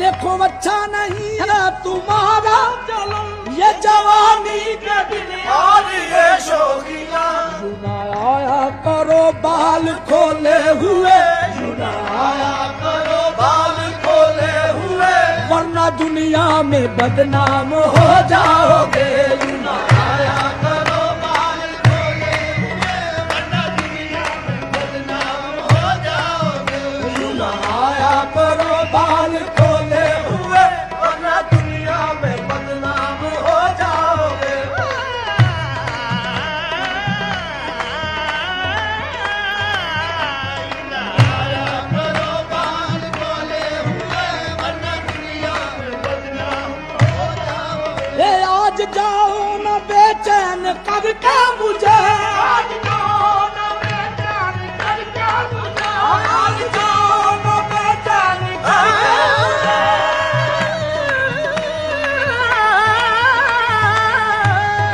देखो अच्छा नहीं है तुम्हारा चलो ये जवानी के दिन और ये शौकिया आया करो बाल खोले हुए, आया करो बाल खोले हुए, वरना दुनिया में बदनाम हो जाओगे। आया करो बाल खोले हुए, वरना दुनिया में बदनाम हो जाओगे। आया करो बाल खोले हुए, वरना दुनिया में बदनाम हो जाओगे। आया करो बाल खोले हुए, वरना दुनिया में बदनाम हो जाओगे। ये आज जाओ न बेचैन करके मुझे, आज जाओ न बेचैन करके मुझे, आज जाओ न बेचैन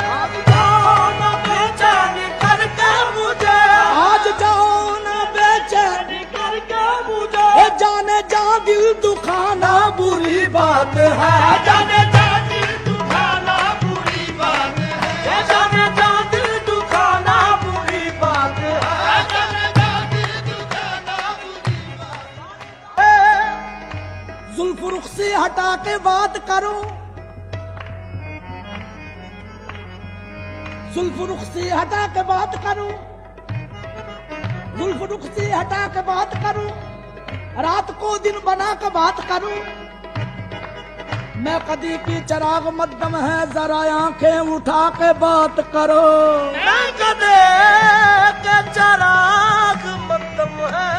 आज जाओ न बेचैन करके मुझे, आज जाओ न बेचैन करके मुझे। ए जाने जा दिल दुखाना बुरी बात है, जाने जा दिल दुखाना बुरी बात है, जाने जा दिल दुखाना बुरी बात है। जुल्फ रुख से हटा के बात करो, जुल्फ रुख से हटा के बात करो, जुल्फ रुख से हटा के बात करो, रात को दिन बना के बात करो। मैं कदी की चिराग मध्यम है, जरा आंखें उठा के बात करो। मैं कदे के चिराग मध्यम है,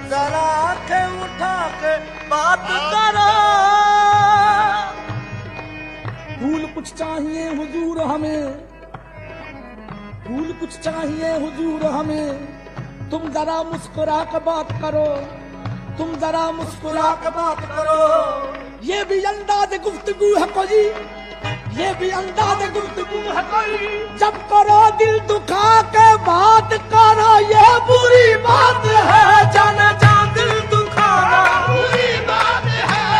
जरा आंखें उठा के बात करो। फूल कुछ चाहिए हुजूर हमें, फूल कुछ चाहिए हुजूर हमें, तुम जरा मुस्कुरा के बात करो, तुम जरा मुस्कुरा के बात करो। ये भी अंदाज गुफ्तगू है कोई, ये भी अंदाज गुफ्तगू है कोई, जब करो दिल दुखा के बात करो, ये बुरी बात है। जाने जा दिल दुखाना बुरी बात है,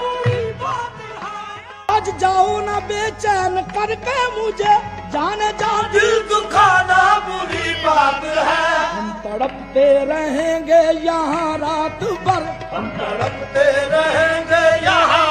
बुरी बात है। आज जाओ ना बेचैन करके मुझे, जाने जा दिल दुखाना बुरी बात है। हम तड़पते रहेंगे यहाँ रात भर, हम तड़पते रहेंगे यहाँ